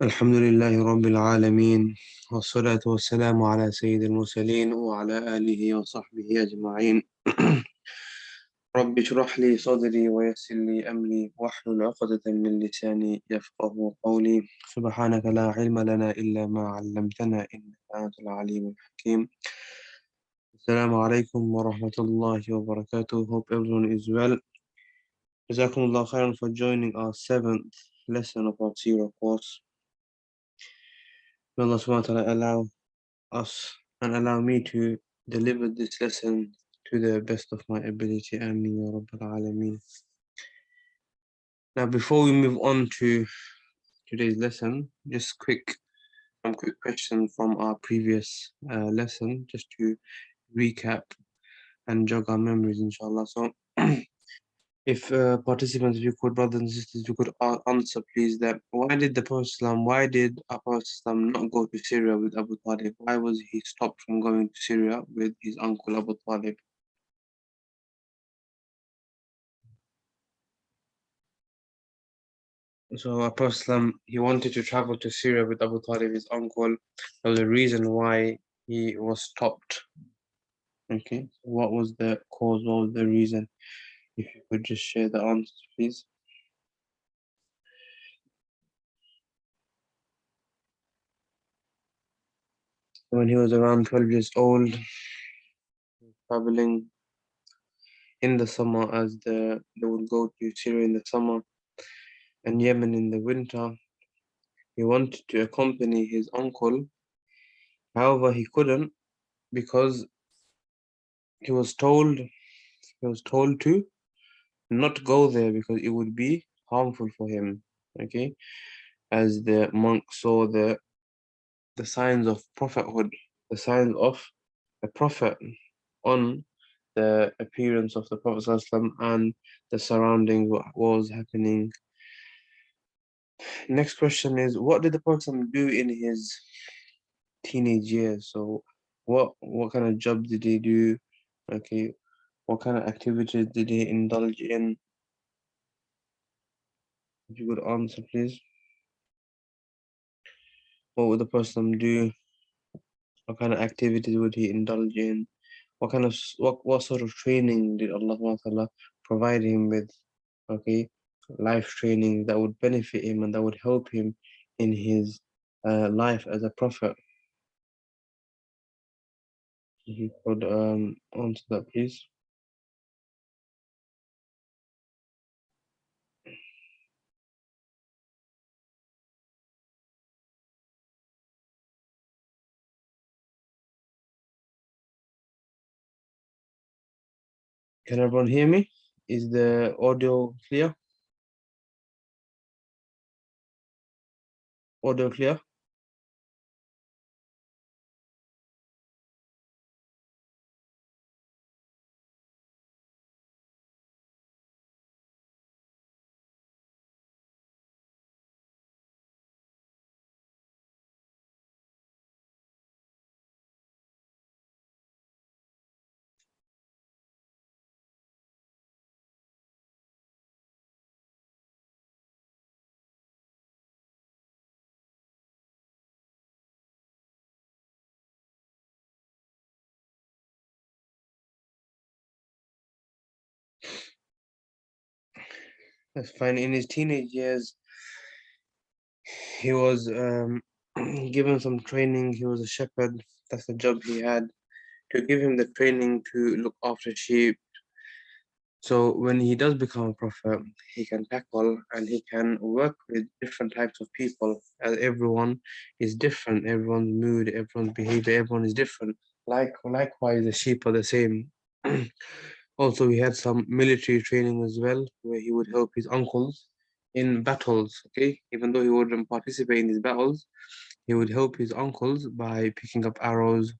الحمد لله رب العالمين والصلاة والسلام على سيد المرسلين وعلى آله وصحبه أجمعين رب اشرح لي صدري ويسر لي أمري واحلل عقدة من لساني يفقه قولي سبحانك لا علم لنا إلا ما علمتنا إنك أنت العليم الحكيم. السلام عليكم ورحمة الله وبركاته. Hope everyone is well. جزاكم الله خيرا for joining our 7th lesson of our Sirah course. May Allah subhanahu wa ta'ala allow us and allow me to deliver this lesson to the best of my ability. Ameen ya Rabbal Alameen. Now, before we move on to today's lesson, just some quick questions from our previous lesson, just to recap and jog our memories, inshallah. So, if participants, if you could, brothers and sisters, you could answer, please, that why did the Prophet our Prophet not go to Syria with Abu Talib? Why was he stopped from going to Syria with his uncle Abu Talib? So our Prophet he wanted to travel to Syria with Abu Talib, his uncle. There was a reason why he was stopped. Okay, so what was the cause? What was the reason? If you could just share the answers, please. When he was around 12 years old, traveling in the summer, as they would go to Syria in the summer and Yemen in the winter. He wanted to accompany his uncle. However, he couldn't because he was told to not go there because it would be harmful for him. Okay, as the monk saw the signs of prophethood, the signs of a prophet on the appearance of the Prophet ﷺ and the surroundings, what was happening. Next question is, what did the Prophet ﷺ do in his teenage years? So what kind of job did he do? Okay, what kind of activities did he indulge in? If you could answer, please. What would the person do? What kind of activities would he indulge in? What sort of training did Allah subhanahu wa ta'ala provide him with? Okay, life training that would benefit him and that would help him in his life as a prophet. If you could answer that, please. Can everyone hear me? Is the audio clear? Audio clear? That's fine. In his teenage years, he was given some training. He was a shepherd. That's the job he had, to give him the training to look after sheep. So when he does become a prophet, he can tackle and he can work with different types of people, as everyone is different. Everyone's mood, everyone's behavior, everyone is different. Likewise, the sheep are the same. Also, he had some military training as well, where he would help his uncles in battles. Okay, even though he wouldn't participate in these battles, he would help his uncles by picking up arrows.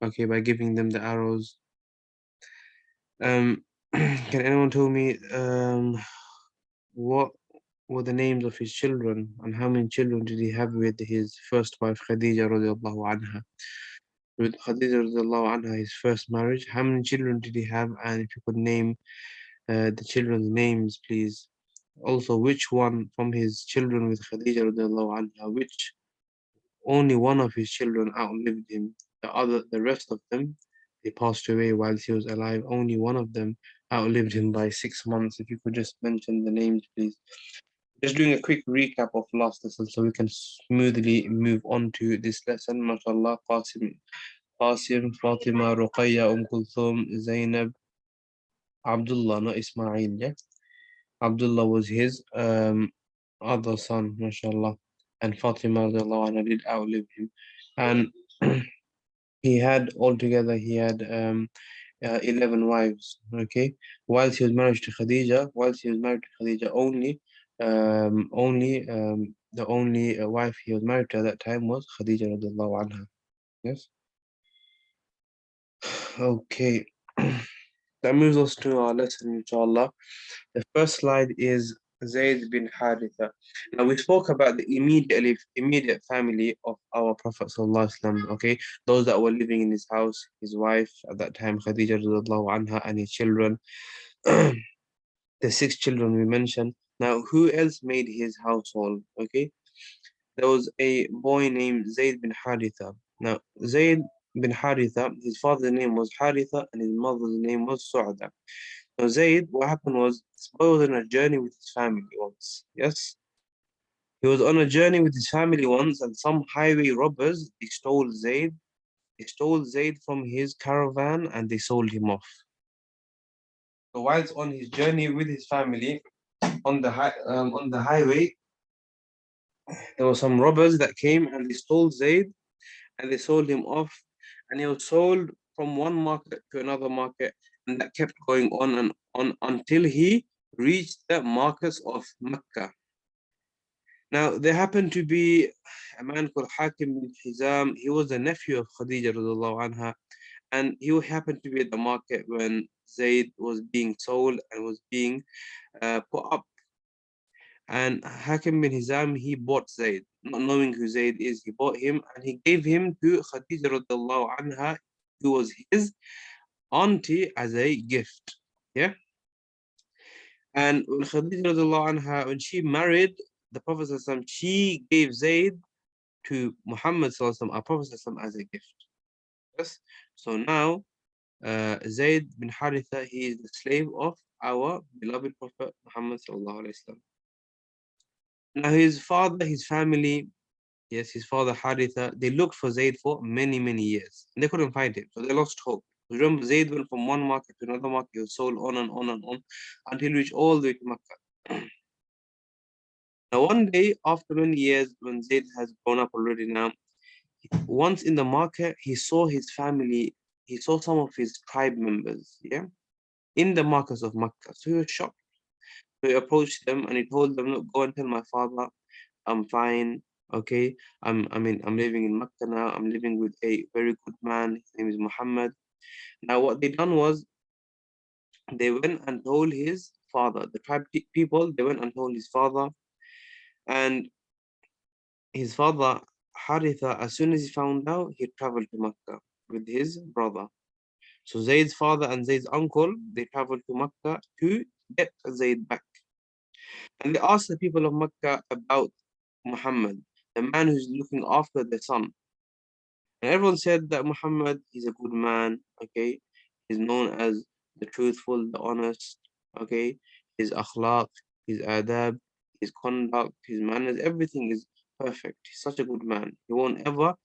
Okay, by giving them the arrows. Can anyone tell me what were the names of his children and how many children did he have with his first wife Khadija radiallahu anha? With Khadija radiallahu anha, his first marriage, how many children did he have? And if you could name the children's names, please. Also, which one from his children with Khadija radiallahu anha, which only one of his children outlived him. The rest of them, they passed away whilst he was alive. Only one of them outlived him by 6 months. If you could just mention the names, please. Just doing a quick recap of last lesson so we can smoothly move on to this lesson. MashaAllah, Qasim, Fatima, Ruqayya, Kulthum, Zainab, Abdullah, not Ismail, yeah? Abdullah was his other son, mashallah. And Fatima radiallahu anha did outlive him. And he had 11 wives, okay? Whilst he was married to Khadija, the only wife he was married to at that time was Khadija radiallahu anha. Yes? Okay. That moves us to our lesson, inshallah. The first slide is Zayd bin Haritha. Now we spoke about the immediate family of our Prophet sallallahu alaihi wasallam. Okay, those that were living in his house, his wife at that time, Khadija radiallahu anha, and his children, the 6 children we mentioned. Now, who else made his household? Okay, there was a boy named Zayd bin Haritha. Now, Zayd bin Haritha, his father's name was Haritha, and his mother's name was Su'ada. So Zayd, what happened was, this boy was on a journey with his family once. Yes? He was on a journey with his family once, and some highway robbers, they stole Zayd. They stole Zayd from his caravan and they sold him off. So whilst on his journey with his family, on the highway, there were some robbers that came and they stole Zayd and they sold him off. And he was sold from one market to another market, and that kept going on and on until he reached the markets of Mecca. Now, there happened to be a man called Hakim bin Hizam. He was the nephew of Khadija radiallahu anha, and he happened to be at the market when Zayd was being sold and was being put up. And Hakim bin Hizam, he bought Zayd, not knowing who Zayd is. He bought him and he gave him to Khadija radiallahu anha, who was his auntie, as a gift. Yeah. And when Khadija radiallahu anha, when she married the Prophet, she gave Zayd to Muhammad, our Prophet, as a gift. Yes. So now Zayd bin Haritha, he is the slave of our beloved Prophet Muhammad. Now his father, his family, yes, his father Haritha, they looked for Zayd for many, many years. And they couldn't find him. So they lost hope. Remember, Zayd went from one market to another market. He was sold on and on and on until he reached all the way to Mecca. Now, one day, after many years, when Zayd has grown up already now, once in the market, he saw his family, he saw some of his tribe members, yeah, in the markets of Mecca. So he was shocked. So he approached them and he told them, look, go and tell my father I'm fine. Okay, I'm living in Mecca now. I'm living with a very good man. His name is Muhammad. Now, what they done was they went and told his father. The tribe people, they went and told his father, and his father Haritha, as soon as he found out, he traveled to Mecca with his brother. So Zayd's father and Zayd's uncle, they traveled to Mecca to get Zayd back. And they asked the people of Mecca about Muhammad, the man who's looking after the son. And everyone said that Muhammad is a good man, okay? He's known as the truthful, the honest, okay? His akhlaq, his adab, his conduct, his manners, everything is perfect. He's such a good man. He won't ever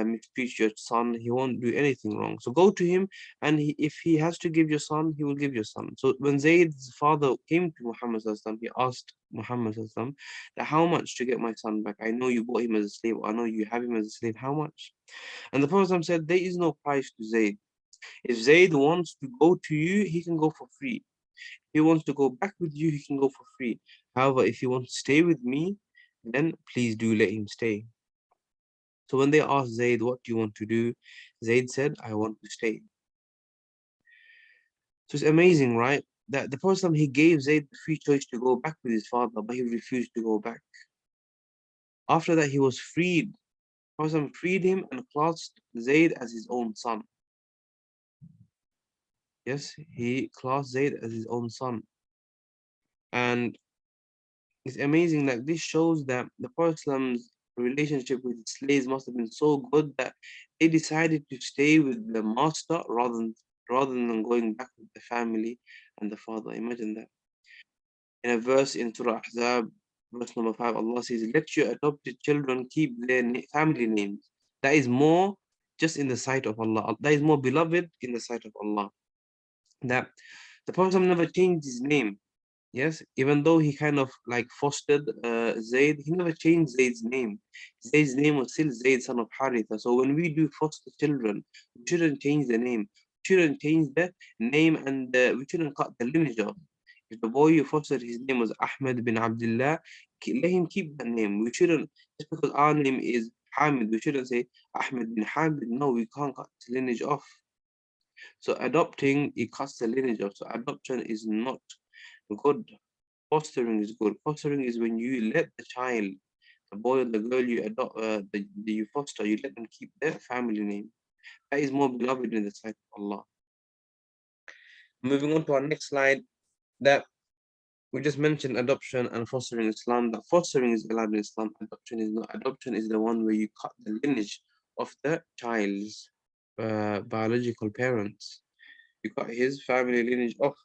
mistreat your son. He won't do anything wrong. So go to him, and if he has to give your son, he will give your son. So when Zayd's father came to Muhammad, he asked Muhammad that how much to get my son back? I know you bought him as a slave. I know you have him as a slave. How much? And the Prophet said, there is no price to Zayd. If Zayd wants to go to you, he can go for free. If he wants to go back with you, he can go for free. However, if he wants to stay with me, then please do let him stay. So when they asked Zayd, what do you want to do? Zayd said, I want to stay. So it's amazing, right? That the Prophet, he gave Zayd the free choice to go back with his father, but he refused to go back. After that, he was freed. The Prophet freed him and classed Zayd as his own son. Yes, he classed Zayd as his own son. And It's amazing. Like this shows that the Prophet's relationship with his slaves must have been so good that they decided to stay with the master rather than going back with the family and the father. Imagine that. In a verse in Surah Ahzab, verse number 5, Allah says, "Let your adopted children keep their family names." That is more just in the sight of Allah. That is more beloved in the sight of Allah. That the Prophet never changed his name. Yes, even though he kind of like fostered Zayd, he never changed Zayd's name. Zayd's name was still Zayd, son of Haritha. So when we do foster children, we shouldn't change the name. We shouldn't change the name, and we shouldn't cut the lineage off. If the boy you fostered, his name was Ahmed bin Abdullah, let him keep that name. We shouldn't, just because our name is Hamid, we shouldn't say Ahmed bin Hamid. No, we can't cut the lineage off. So adopting, it cuts the lineage off. So adoption is not good. Fostering is good. Fostering is when you let the child, the boy or the girl you adopt, you foster, you let them keep their family name. That is more beloved in the sight of Allah. Moving on to our next slide, that we just mentioned adoption and fostering in Islam. That fostering is allowed in Islam. Adoption is not. Adoption is the one where you cut the lineage of the child's biological parents. You cut his family lineage off.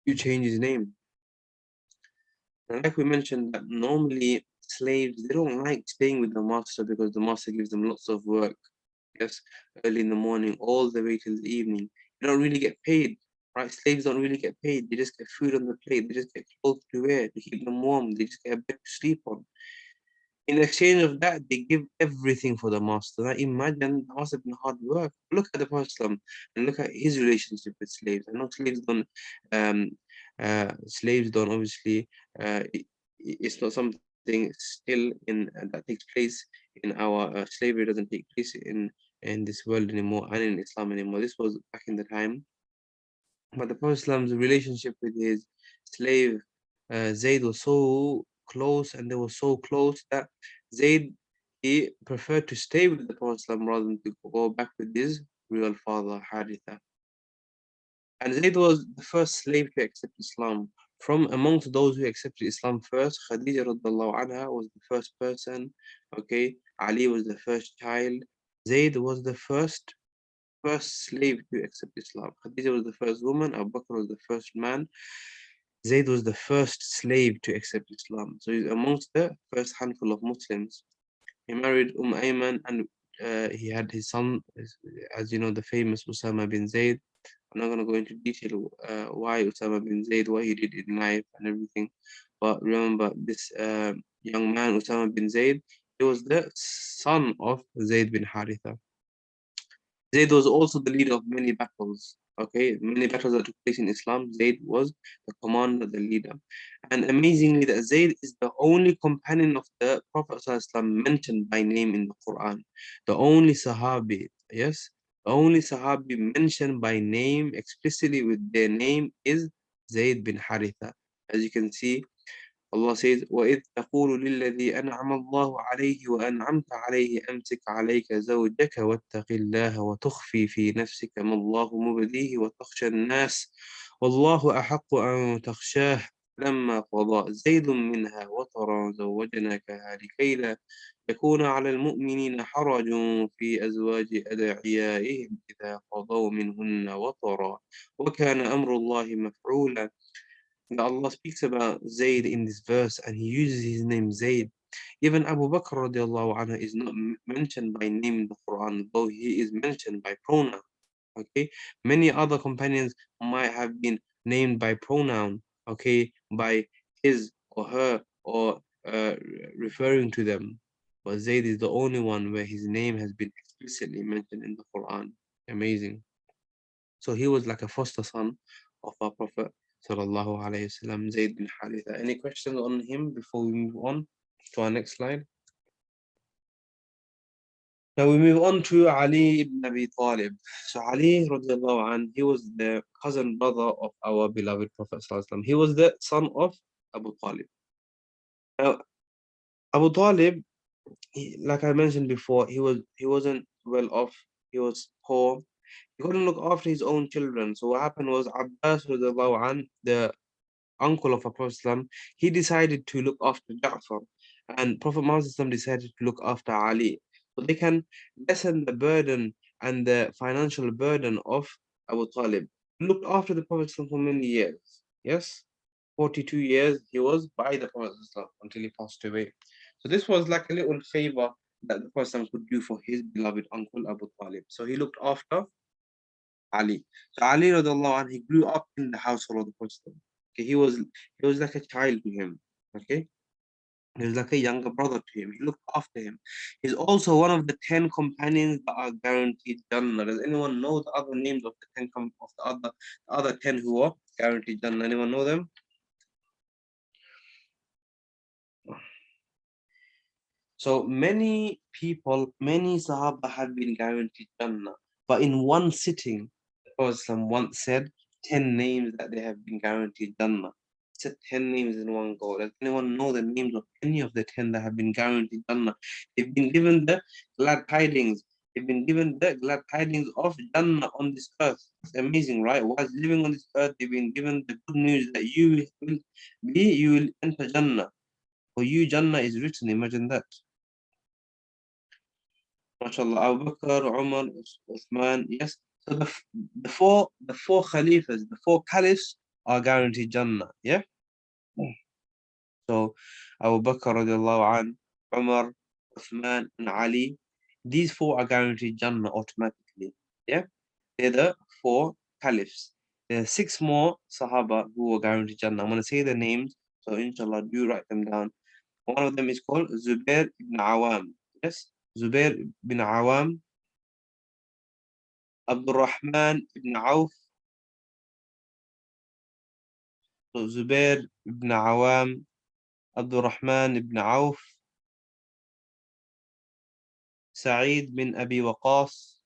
You change his name. And like we mentioned, that normally slaves, they don't like staying with the master because the master gives them lots of work. Yes, early in the morning, all the way till the evening. They don't really get paid, right? Slaves don't really get paid. They just get food on the plate. They just get clothes to wear to keep them warm. They just get a bed to sleep on. In exchange of that, they give everything for the master. Now imagine that must have been hard work. Look at the Prophet and look at his relationship with slaves. I know um, slaves don't obviously, it's not something still in that takes place in our slavery doesn't take place in this world anymore and in Islam anymore. This was back in the time, but the Prophet's relationship with his slave Zayd was so close, and they were so close that Zayd, he preferred to stay with the Prophet rather than to go back with his real father Haritha. And Zayd was the first slave to accept Islam. From amongst those who accepted Islam first, Khadija radiallahu anha was the first person. Okay, Ali was the first child. Zayd was the first slave to accept Islam. Khadija was the first woman. Abu Bakr was the first man. Zayd was the first slave to accept Islam. So he's amongst the first handful of Muslims. He married Ayman, and he had his son, as you know, the famous Usama bin Zayd. I'm not going to go into detail why Usama bin Zayd, what he did in life and everything. But remember, this young man, Usama bin Zayd, he was the son of Zayd bin Haritha. Zayd was also the leader of many battles. Okay, many battles that took place in Islam, Zayd was the commander, the leader. And amazingly, that Zayd is the only companion of the Prophet ﷺ mentioned by name in the Quran. The only Sahabi, yes, the only Sahabi mentioned by name explicitly with their name is Zayd bin Haritha. As you can see, Allah says, وَإِذْ تَقُولُ لِلَّذِي أَنْعَمَ اللَّهُ عَلَيْهِ وَأَنْعَمْتَ عَلَيْهِ أَمْسِكْ عَلَيْكَ زَوْجَكَ وَاتَّقِ اللَّهَ وَتُخْفِي فِي نَفْسِكَ مَا اللَّهُ مُبْدِيهِ وَتَخْشَى النَّاسَ وَاللَّهُ أَحَقُّ أَنْ تَخْشَاهُ لما قضى زيد منها وطرا زوجناكها لكي لا يكون على المؤمنين حرج في أزواج أدعيائهم إذا قضوا منهن وطرا وكان أمر الله مفعولا. That Allah speaks about Zayd in this verse and he uses his name Zayd. Even Abu Bakr radiallahu anhu is not mentioned by name in the Quran, though he is mentioned by pronoun. Okay, many other companions might have been named by pronoun, okay, by his or her or referring to them. But Zayd is the only one where his name has been explicitly mentioned in the Quran. Amazing. So he was like a foster son of our Prophet sallallahu alaihi wasallam, Zayd bin Haritha. Any questions on him before we move on to our next slide? Now we move on to Ali ibn Abi Talib. So Ali radiallahu anh, he was the cousin brother of our beloved Prophet sallallahu alaihi wasallam. He was the son of Abu Talib. Now Abu Talib, like I mentioned before, he wasn't well off. He was poor. He couldn't look after his own children. So what happened was Abbas radiallahu anh, the uncle of Prophet, he decided to look after Ja'far, and Prophet Muhammad decided to look after Ali, so they can lessen the burden and the financial burden of Abu Talib. He looked after the Prophet for many years. Yes, 42 years he was by the Prophet until he passed away. So this was like a little favor that the Prophet could do for his beloved uncle Abu Talib. So he looked after Ali. So Ali radiallahu anh, he grew up in the household of the Prophet. Okay, he was like a child to him. Okay. He was like a younger brother to him. He looked after him. He's also one of the 10 companions that are guaranteed Jannah. Does anyone know the other names of the 10 of the other 10 who are guaranteed Jannah? Anyone know them? So many people, many Sahaba have been guaranteed Jannah, but in one sitting, the Prophet once said 10 names that they have been guaranteed Jannah. He said 10 names in one go. Does anyone know the names of any of the 10 that have been guaranteed Jannah? They've been given the glad tidings. They've been given the glad tidings of Jannah on this earth. It's amazing, right? Whilst living on this earth, they've been given the good news that you will enter Jannah. For you, Jannah is written. Imagine that. MashaAllah, Abu Bakr, Umar, Uthman, yes. So the four Khalifas, the four caliphs are guaranteed Jannah, yeah? So Abu Bakr radiallahu an, Umar, Uthman, and Ali, these four are guaranteed Jannah automatically, yeah? They're the four caliphs. There are six more Sahaba who are guaranteed Jannah. I'm going to say the names, so inshallah, do write them down. One of them is called Zubair ibn Awam, yes? Zubair ibn Awam, Abdurrahman ibn Auf, so Zubair ibn Awam, Abdurrahman ibn Auf, Sa'id bin Abi Waqas,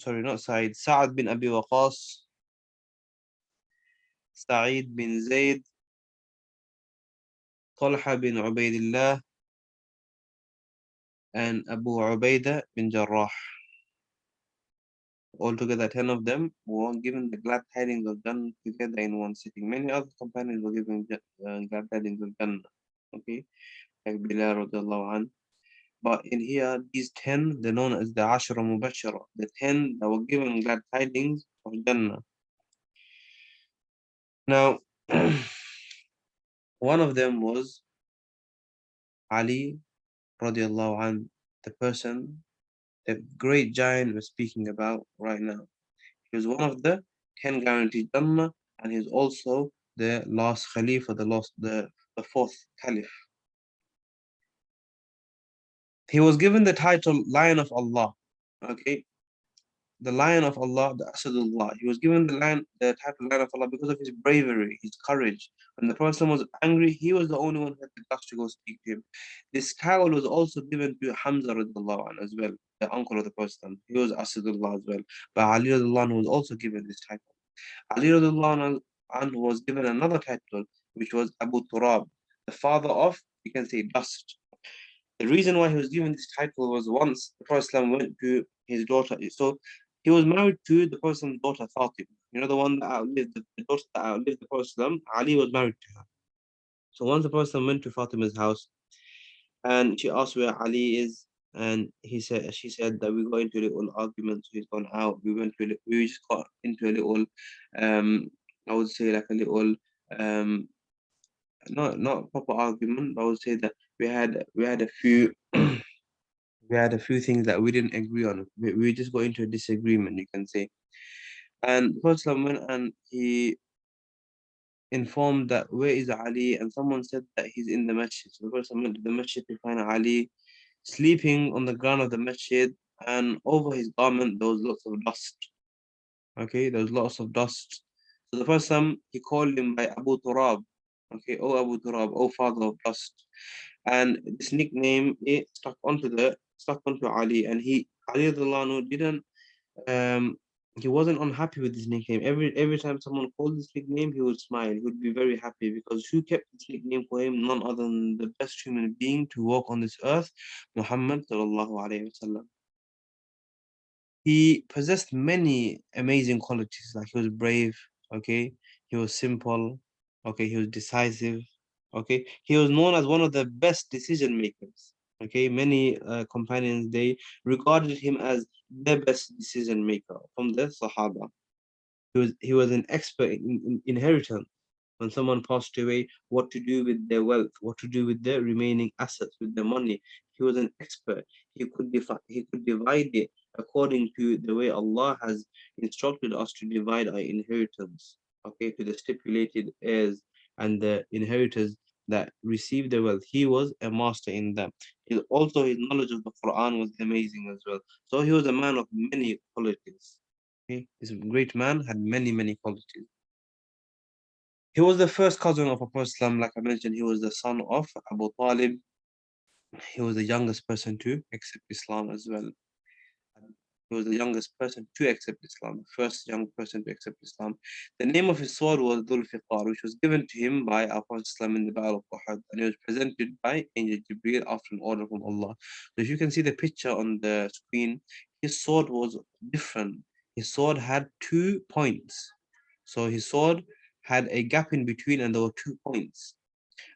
sorry, not Sa'id, Sa'ad bin Abi Waqas, Sa'id bin Zayd, Talha bin Ubaidillah, and Abu Ubaidah bin Jarrah. Altogether, 10 of them were given the glad tidings of Jannah together in one sitting. Many other companions were given glad tidings of Jannah. Okay, like Bilal radiallahu anhu. But in here, these 10, they're known as the Ashra Mubashara, the 10 that were given glad tidings of Jannah. Now, one of them was Ali radiallahu anh, the person, the great giant we're speaking about right now. He was one of the 10 guaranteed Jannah, and he's also the last Khalifa, the fourth Caliph. He was given the title Lion of Allah. Okay, the Lion of Allah, the Asadullah. He was given the title Lion of Allah because of his bravery, his courage. When the Prophet was angry, he was the only one who had the guts to go speak to him. This title was also given to Hamza radiallahu anh as well, the uncle of the Prophet. He was Asadullah as well. But Ali radiallahu anh was also given this title. Ali radiallahu anh was given another title, which was Abu Turab, the father of, you can say, dust. The reason why he was given this title was once the Prophet went to his daughter. So he was married to the Prophet's daughter Fatima. You know, the one that outlived the daughter that outlived the Prophet. Ali was married to her. So once the Prophet went to Fatima's house and she asked where Ali is, and she said that we got into a little argument, so he's gone out. We just got into a little, I would say like a little, not proper argument, but I would say that we had a few we had a few things that we didn't agree on. We just got into a disagreement, you can say. And the Prophet went and he informed that where is Ali, and someone said that he's in the masjid. So the Prophet went to the masjid to find Ali sleeping on the ground of the masjid, and over his garment there was lots of dust. Okay, there was lots of dust. So the Prophet he called him by Abu Turab. Okay, oh Abu Turab, oh father of dust. And this nickname it stuck onto Ali, and Ali radiallahu anhu didn't he wasn't unhappy with this nickname. Every time someone called this nickname, he would smile. He would be very happy because who kept this nickname for him? None other than the best human being to walk on this earth, Muhammad sallallahu alaihi wasallam. He possessed many amazing qualities, like he was brave, okay, he was simple, okay, he was decisive, okay, he was known as one of the best decision makers. Okay, many companions, they regarded him as the best decision maker from the Sahaba. He was an expert in inheritance. When someone passed away, what to do with their wealth, what to do with their remaining assets, with their money. He was an expert. He could divide it according to the way Allah has instructed us to divide our inheritance. Okay, to the stipulated heirs and the inheritors that receive the wealth. He was a master in that. Also, his knowledge of the Quran was amazing as well. So he was a man of many qualities. Okay? This great man had many, many qualities. He was the first cousin of Prophet Islam, like I mentioned. He was the son of Abu Talib. He was the youngest person to accept Islam as well. He was the youngest person to accept Islam, the first young person to accept Islam. The name of his sword was ذوالفقار, which was given to him by our Prophet Islam in the Battle of Uhud, and it was presented by Angel Jibreel after an order from Allah. So if you can see the picture on the screen, his sword was different. His sword had 2 points. So his sword had a gap in between, and there were 2 points.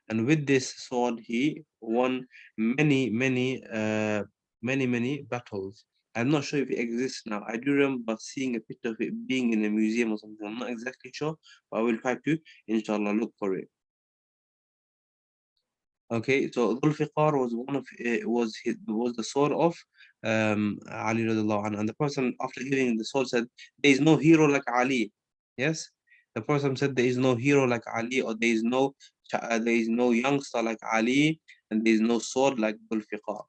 And with this sword, he won many battles. I'm not sure if it exists now. I do remember seeing a picture of it being in a museum or something. I'm not exactly sure, but I will try to, inshallah, look for it. Okay, so Dhul-Fiqar was one of was the sword of Ali radiallahu anhu. And the person after giving the sword said, "There is no hero like Ali." Yes, the person said, "There is no hero like Ali," or there is no youngster like Ali, and there is no sword like Dhul-Fiqar.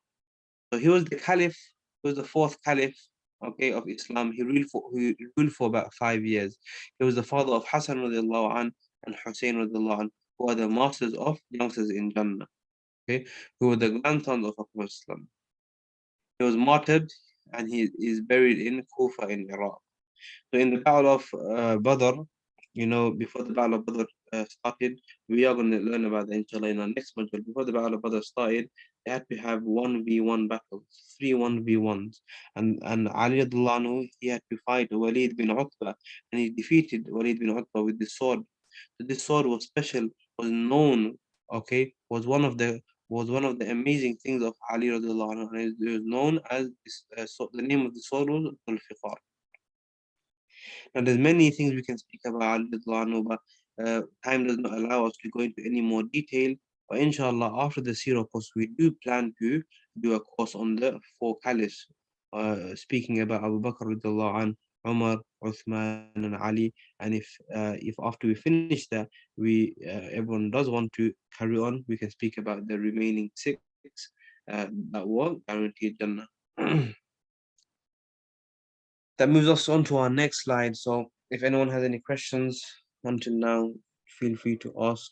So he was the caliph. He was the fourth caliph, okay, of Islam. He ruled for about 5 years. He was the father of Hassan radiallahu anhu and Hussein radiallahu anhu, who are the masters of youngsters in Jannah. Okay, who were the grandsons of Prophet Islam. He was martyred and he is buried in Kufa in Iraq. So in the Battle of Badr, before the Battle of Badr started, we are going to learn about that inshallah in our next module. Before the Battle of Badr started, they had to have 1v1 battles, 3 1v1s. And Ali radiallahu anhu, he had to fight Walid bin Uqba, and he defeated Walid bin Uqba with the sword. So this sword was special, was known, okay, was one of the amazing things of Ali radiallahu anhu. And it was known as the name of the sword was Al-Fiqar. Now, there's many things we can speak about Ali radiallahu anhu, but time does not allow us to go into any more detail. But inshallah, after the seerah course, we do plan to do a course on the 4 caliphs, speaking about Abu Bakr radiallahu anhu, Umar, Uthman, and Ali. And if after we finish that, everyone does want to carry on, we can speak about the remaining 6 that were guaranteed Jannah. That moves us on to our next slide. So if anyone has any questions until now, feel free to ask.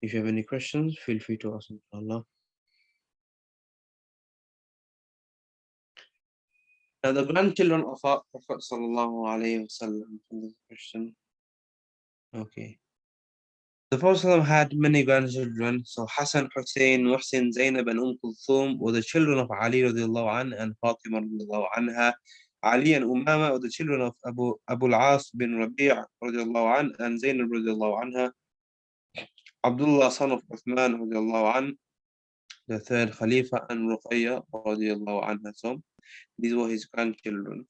If you have any questions, feel free to ask, inshallah. Now, the grandchildren of our Prophet sallallahu alaihi wasallam. Question. Okay. The Prophet had many grandchildren. So Hassan, Hussein, Muhsin, Zainab, and Kulthum were the children of Ali radiallahu anh and Fatima radiallahu anha. Ali and Umama were the children of Abu al-As bin Rabi' radiallahu anh and Zainab radiallahu anha. Abdullah, son of Uthman radiallahu anh, the third Khalifa, and Ruqayya radiallahu anha. So these were his grandchildren.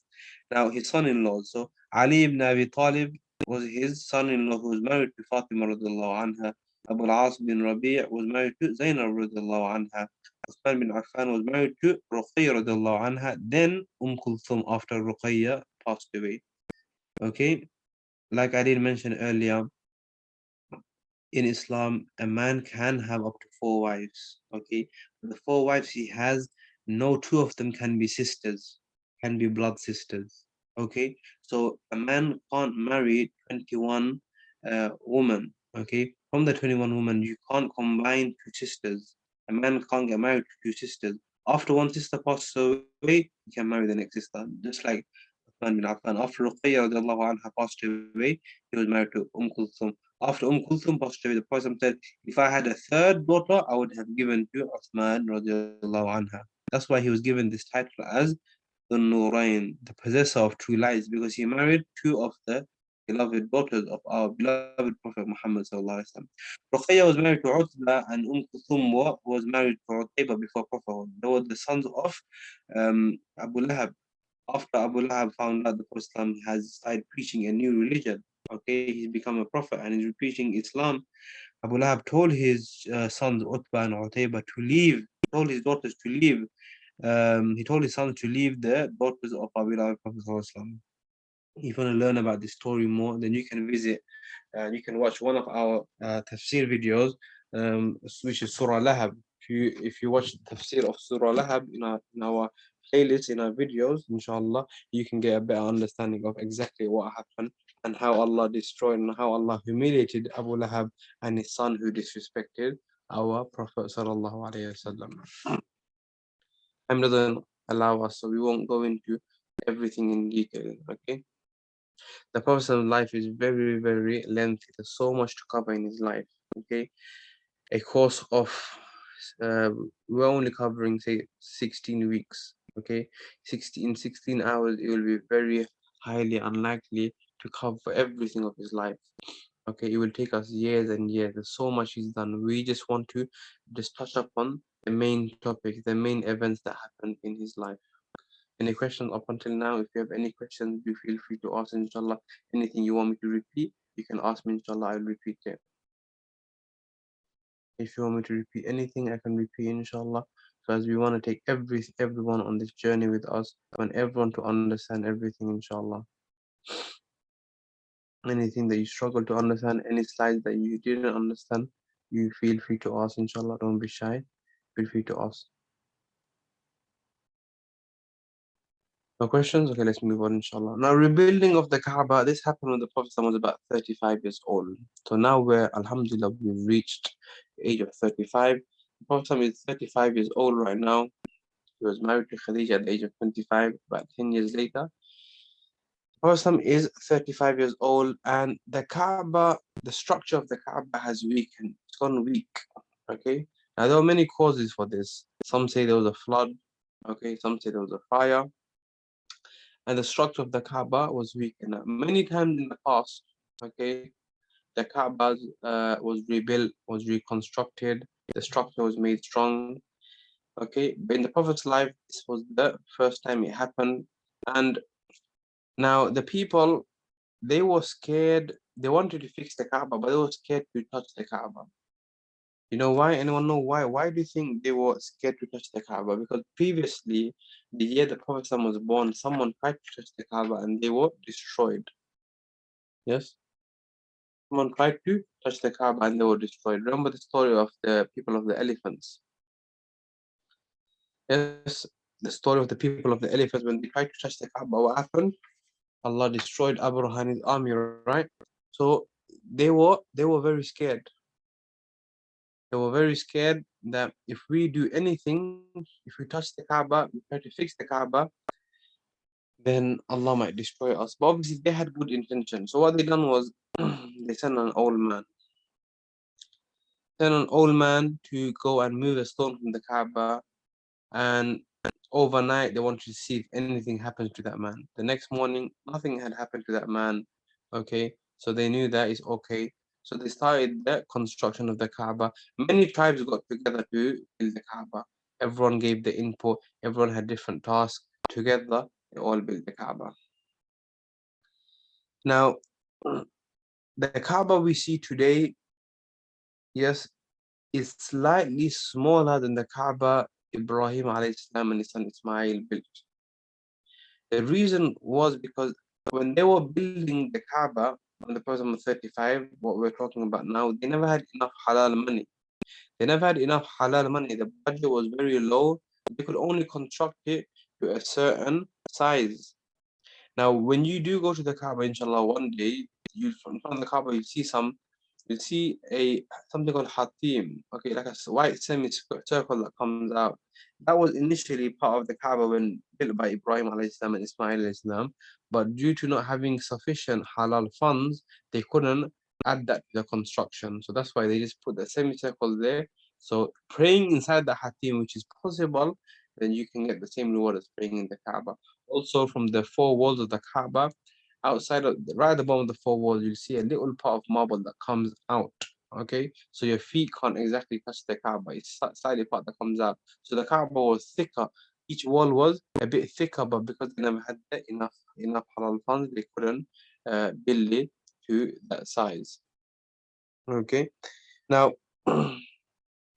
Now his son-in-law, so Ali ibn Abi Talib was his son-in-law who was married to Fatima radiallahu anha. Abu al-As bin Rabi' was married to Zainab radiallahu anha. Uthman bin Affan was married to Ruqayya radiallahu anha. Then Kulthum after Ruqayya passed away. Okay, like I did mention earlier, in Islam, a man can have up to 4 wives. Okay, the 4 wives he has, no two of them can be sisters, can be blood sisters. Okay, so a man can't marry 21 women. Okay, from the 21 women, you can't combine 2 sisters. A man can't get married to 2 sisters. After one sister passes away, he can marry the next sister. Just like Uthman bin Affan. After Ruqayya radiallahu anha passed away, he was married to Kulthum. After Kulthum passed away, the Prophet said, if I had a third daughter, I would have given to Uthman radiallahu anha. That's why he was given this title as ذُو-النُّورَيْنِ, the possessor of true lights, because he married two of the beloved daughters of our beloved Prophet Muhammad sallallahu alaihi wasallam. Ruqayya was married to Utbah, and Kulthum was married to Utbah before Prophethood. They were the sons of Abu Lahab. After Abu Lahab found out the Prophet has started preaching a new religion, okay, he's become a prophet and he's preaching Islam. Abu Lahab told his sons Utbah and Utayba to leave, told his daughters to leave. He told his sons to leave the daughters of our beloved Prophet. If you want to learn about this story more, then you can visit and you can watch one of our tafsir videos, which is Surah Lahab. If you watch the tafsir of Surah Lahab in our playlist, in our videos, inshallah, you can get a better understanding of exactly what happened and how Allah destroyed and how Allah humiliated Abu Lahab and his son who disrespected our Prophet sallallahu alaihi wasallam. Time doesn't allow us, so we won't go into everything in detail. Okay. The Prophet's life is very, very lengthy. There's so much to cover in his life. Okay, a course of we're only covering say 16 weeks. Okay, 16 hours. It will be very highly unlikely to cover everything of his life. Okay, it will take us years and years. There's so much he's done. We just want to just touch upon the main topic, the main events that happened in his life. Any questions up until now? If you have any questions, do feel free to ask, inshallah. Anything you want me to repeat, you can ask me, inshallah, I'll repeat it. If you want me to repeat anything, I can repeat, inshallah. Because we want to take everyone on this journey with us. We want everyone to understand everything, inshallah. Anything that you struggle to understand, any slides that you didn't understand, you feel free to ask, inshallah. Don't be shy. Feel free to ask. No questions? Okay, let's move on, inshallah. Now, rebuilding of the Kaaba, this happened when the Prophet was about 35 years old. So now alhamdulillah, we've reached the age of 35. The Prophet is 35 years old right now. He was married to Khadija at the age of 25, about 10 years later. The Prophet is 35 years old, and the Kaaba, the structure of the Kaaba has weakened. It's gone weak, okay? Now, there are many causes for this. Some say there was a flood, okay? Some say there was a fire. And the structure of the Kaaba was weak. And many times in the past, okay, the Kaaba was rebuilt, was reconstructed, the structure was made strong. Okay, but in the Prophet's life, this was the first time it happened. And now the people, they were scared. They wanted to fix the Kaaba, but they were scared to touch the Kaaba. You know why? Anyone know why? Why do you think they were scared to touch the Kaaba? Because previously, the year the Prophet was born, someone tried to touch the Kaaba and they were destroyed. Yes? Someone tried to touch the Kaaba and they were destroyed. Remember the story of the people of the elephants? Yes, the story of the people of the elephants when they tried to touch the Kaaba, what happened? Allah destroyed Abraha and his army, right? So they were very scared. They were very scared that if we do anything, if we touch the Kaaba, we try to fix the Kaaba, then Allah might destroy us. But obviously they had good intention. So what they done was they sent an old man. Sent an old man to go and move a stone from the Kaaba, and overnight they wanted to see if anything happens to that man. The next morning, nothing had happened to that man. Okay, so they knew that is okay. So they started the construction of the Kaaba. Many tribes got together to build the Kaaba. Everyone gave the input, everyone had different tasks. Together, they all built the Kaaba. Now, the Kaaba we see today, yes, is slightly smaller than the Kaaba Ibrahim alayhi salam and his son Ismail built. The reason was because when they were building the Kaaba, when the Prophet was 35, what we're talking about now, they never had enough halal money. They never had enough halal money. The budget was very low. They could only construct it to a certain size. Now, when you do go to the Kaaba, inshallah, one day, you from the Kaaba, you see something called hatim, okay, like a white semicircle that comes out. That was initially part of the Kaaba when built by Ibrahim alayhi salam and Ismail alayhi salam, but due to not having sufficient halal funds, they couldn't add that to the construction. So that's why they just put the semicircle there. So praying inside the Hatim, which is possible, then you can get the same reward as praying in the Kaaba. Also, from the four walls of the Kaaba, outside of right at the bottom of the four walls, you'll see a little part of marble that comes out. Okay, so your feet can't exactly touch the Kaaba. It's slightly part that comes out. So the Kaaba was thicker. Each wall was a bit thicker, but because they never had enough halal funds, they couldn't build it to that size. Okay, now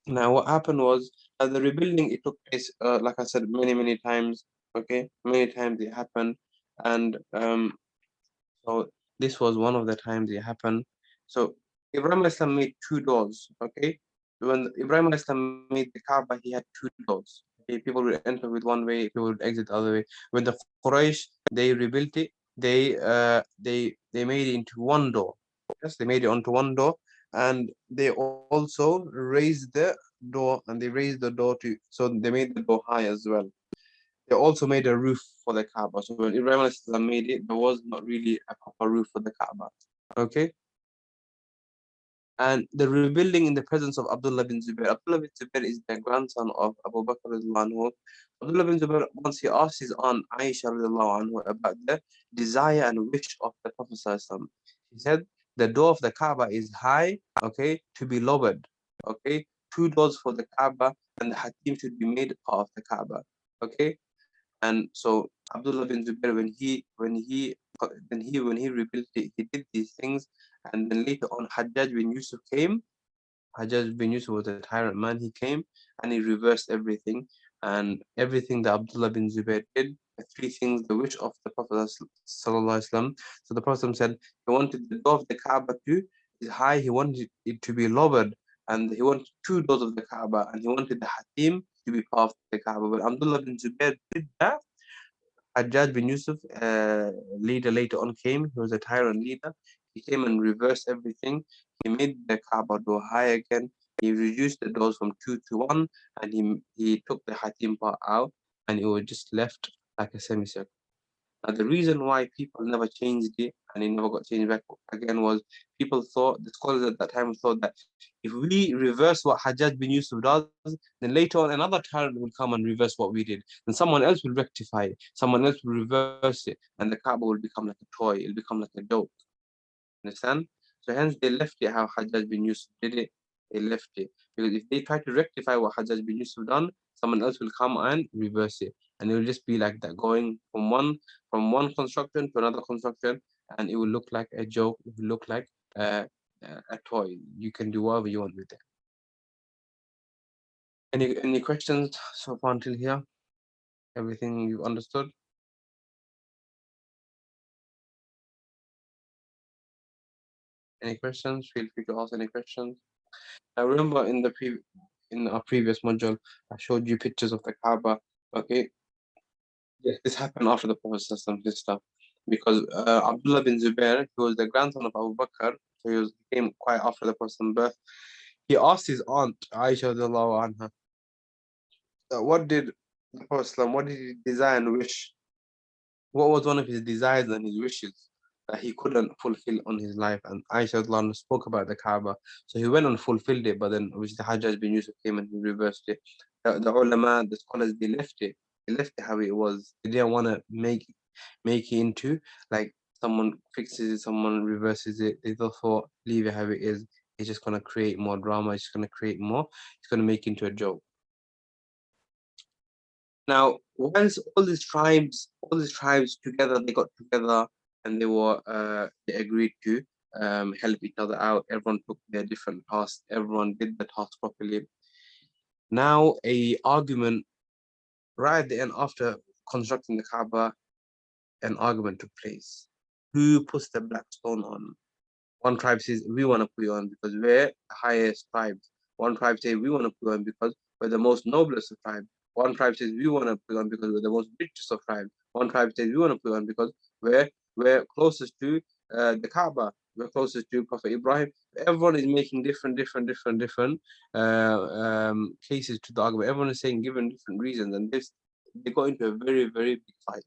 now what happened was the rebuilding, it took place, like I said, many times. Okay, many times it happened, and so this was one of the times it happened. So Ibrahim Islam made two doors. Okay, when Ibrahim Islam made the Kaaba, he had two doors. Okay, people would enter with one way, people would exit the other way. When the Quraysh, they rebuilt it, they made it into one door. Yes, they made it onto one door, and they also raised the door, and they raised the door to, so they made the door high as well. They also made a roof for the Kaaba. So when Ibrahim made it, there was not really a proper roof for the Kaaba. Okay. And the rebuilding in the presence of Abdullah bin Zubair. Abdullah bin Zubair is the grandson of Abu Bakr anhu. Abdullah bin Zubair, once he asked his aunt Aisha anhu about the desire and wish of the Prophet ﷺ. He said, the door of the Kaaba is high, okay, to be lowered. Okay, two doors for the Kaaba, and the Hatim should be made part of the Kaaba. Okay. And so Abdullah bin Zubair, when he rebuilt it, he did these things, and then later on Hajjaj bin Yusuf came. Hajjaj bin Yusuf was a tyrant man. He came and he reversed everything, and everything that Abdullah bin Zubair did. The three things, the wish of the Prophet sallallahu alaihi wasallam. So the Prophet said he wanted the door of the Kaaba to is high. He wanted it to be lowered, and he wanted two doors of the Kaaba, and he wanted the Hatim to be part of the Kaaba. But Abdullah bin Zubair did that. Hajjaj bin Yusuf, leader later on came. He was a tyrant leader. He came and reversed everything. He made the Kaaba door high again. He reduced the doors from two to one, and he took the Hatim part out, and it was just left like a semicircle. Now, the reason why people never changed it and it never got changed back again was people thought, the scholars at that time thought that if we reverse what Hajjaj bin Yusuf does, then later on another tyrant will come and reverse what we did. Then someone else will rectify it, someone else will reverse it, and the Kaaba will become like a toy, it'll become like a joke. Understand? So hence they left it how Hajjaj bin Yusuf did it. They left it because if they try to rectify what Hajjaj bin Yusuf done, someone else will come and reverse it, and it will just be like that, going from one construction to another construction, and it will look like a joke. It will look like a toy. You can do whatever you want with it. Any questions so far until here? Everything you understood? Any questions? Feel free to ask any questions. I remember in our previous module, I showed you pictures of the Kaaba. Okay, yes, this happened after the Prophet ﷺ, this stuff, because Abdullah bin Zubair, he was the grandson of Abu Bakr, so he came quite after the Prophet's birth. He asked his aunt Aisha radiallahu anha, what did the Prophet ﷺ, what did he desire and wish? What was one of his desires and his wishes that he couldn't fulfill on his life? And Aisha radiallahu anha spoke about the Kaaba. So he went and fulfilled it, but then obviously Hajjaj bin Yusuf came and he reversed it. The ulama, the scholars, they left it. They left it how it was. They didn't want to make it into like someone fixes it, someone reverses it. They thought leave it how it is. It's just gonna create more drama. It's just gonna create more. It's gonna make it into a joke. Now, once all these tribes together, they got together and they agreed to help each other out. Everyone took their different tasks. Everyone did the task properly. Now, a argument right at the end after constructing the Kaaba, an argument took place. Who puts the black stone on? One tribe says we want to put it on because we're the highest tribes. One tribe says we want to put it on because we're the most noblest of tribes. One tribe says we want to put it on because we're the most richest of tribes. One tribe says we want to put it on because we're closest to the Kaaba. We're closest to Prophet Ibrahim. Everyone is making different cases to the argument. Everyone is saying given different reasons, and this they got into a very big fight.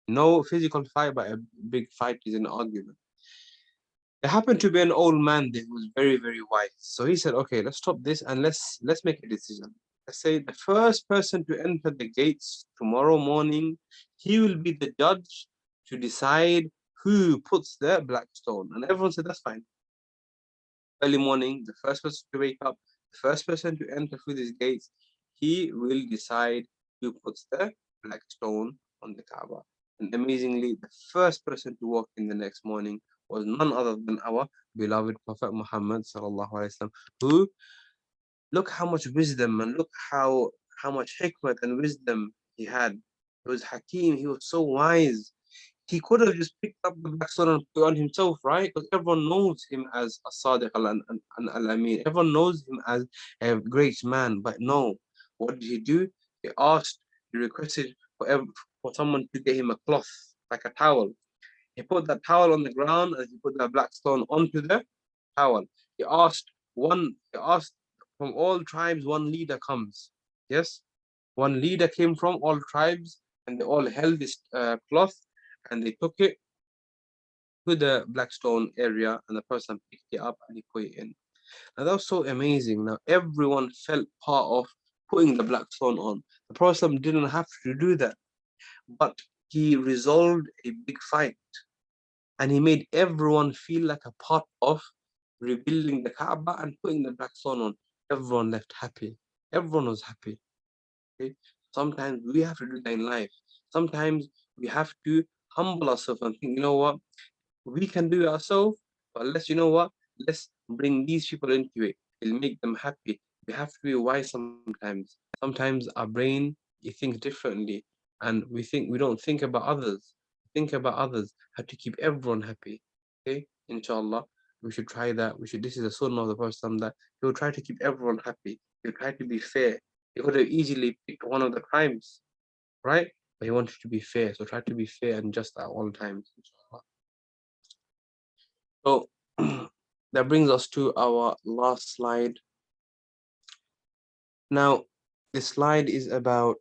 No physical fight, but a big fight is an argument. There happened to be an old man there who was very, very wise. So he said, okay, let's stop this and let's make a decision. Let's say the first person to enter the gates tomorrow morning, he will be the judge to decide who puts the black stone. And everyone said, that's fine. Early morning, the first person to wake up, the first person to enter through these gates, he will decide who puts the black stone on the Kaaba. And amazingly, the first person to walk in the next morning was none other than our beloved Prophet Muhammad sallallahu alaihi wasallam, who, look how much wisdom and look how much hikmah and wisdom he had. He was Hakim, he was so wise. He could have just picked up the black stone and put it on himself, right? Because everyone knows him as a Sadiq al-Amin. Everyone knows him as a great man. But no, what did he do? He asked, he requested for someone to get him a cloth, like a towel. He put that towel on the ground and he put that black stone onto the towel. He asked from all tribes, one leader comes. Yes? One leader came from all tribes and they all held this cloth and they took it to the blackstone area and the person picked it up and he put it in. Now that was so amazing. Now everyone felt part of putting the blackstone on. The Prophet didn't have to do that, but he resolved a big fight and he made everyone feel like a part of rebuilding the Kaaba and putting the blackstone on. Everyone left happy. Everyone was happy. Okay? Sometimes we have to do that in life. Sometimes we have to humble ourselves and think, you know what? We can do it ourselves, but let's bring these people into it. It'll make them happy. We have to be wise sometimes. Sometimes our brain, it thinks differently, and we don't think about others. Think about others, how to keep everyone happy. Okay, inshallah, we should try that. This is the sunnah of the Prophet that he will try to keep everyone happy. He will try to be fair. He could have easily picked one of the crimes, right? But he wanted to be fair, so try to be fair and just at all times, inshallah. So that brings us to our last slide. Now, the slide is about